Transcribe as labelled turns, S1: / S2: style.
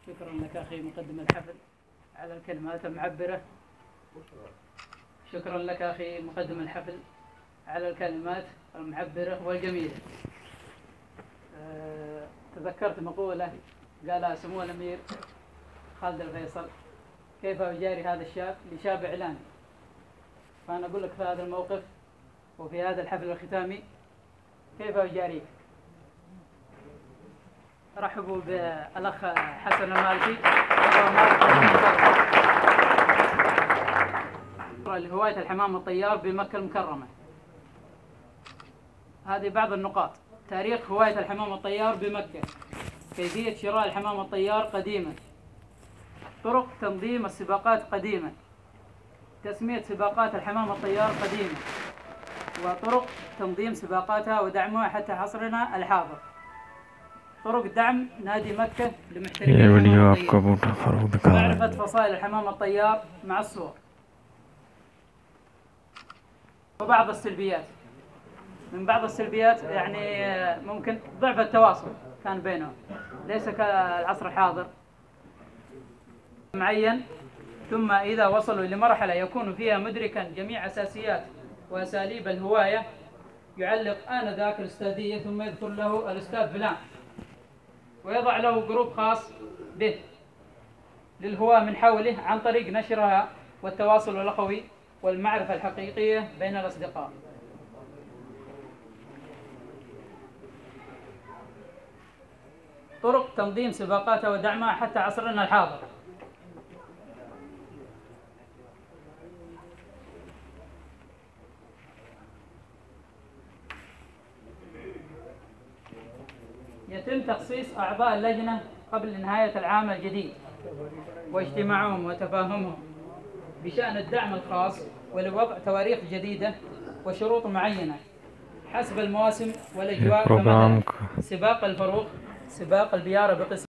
S1: شكرا لك أخي مقدم الحفل على الكلمات المعبرة. شكرا لك أخي مقدم الحفل على الكلمات المعبرة والجميلة. تذكرت مقولة قالها سمو الأمير خالد الفيصل: كيف أجاري هذا الشاب لشاب إعلامي. فأنا أقول لك في هذا الموقف وفي هذا الحفل الختامي كيف أجاريك. رحبوا بالأخ حسن المالكي لهواية الحمام الطيار بمكة المكرمة. هذه بعض النقاط. تاريخ هواية الحمام الطيار بمكة، كيفية شراء الحمام الطيار قديما، طرق تنظيم السباقات قديما، تسمية سباقات الحمام الطيار قديما، وطرق تنظيم سباقاتها ودعمها حتى عصرنا الحاضر، طرق دعم نادي مكة لمحترفي الحمام الطيار، معرفة فصائل الحمام الطيار مع الصور. وبعض السلبيات، من بعض السلبيات يعني ممكن ضعف التواصل كان بينهم، ليس كالعصر الحاضر معين. ثم إذا وصلوا لمرحلة يكون فيها مدركا جميع أساسيات وأساليب الهواية، يعلق آنذاك الأستاذية ثم يذكر له الأستاذ فلان ويضع له جروب خاص به للهواة من حوله عن طريق نشرها والتواصل الأخوي والمعرفة الحقيقية بين الأصدقاء. طرق تنظيم سباقاتها ودعمها حتى عصرنا الحاضر. يتم تخصيص أعضاء اللجنة قبل نهاية العام الجديد واجتماعهم وتفاهمهم بشأن الدعم الخاص ولوضع تواريخ جديدة وشروط معينة حسب المواسم والأجواء، كما سباق الفروخ، سباق البيارة بقسم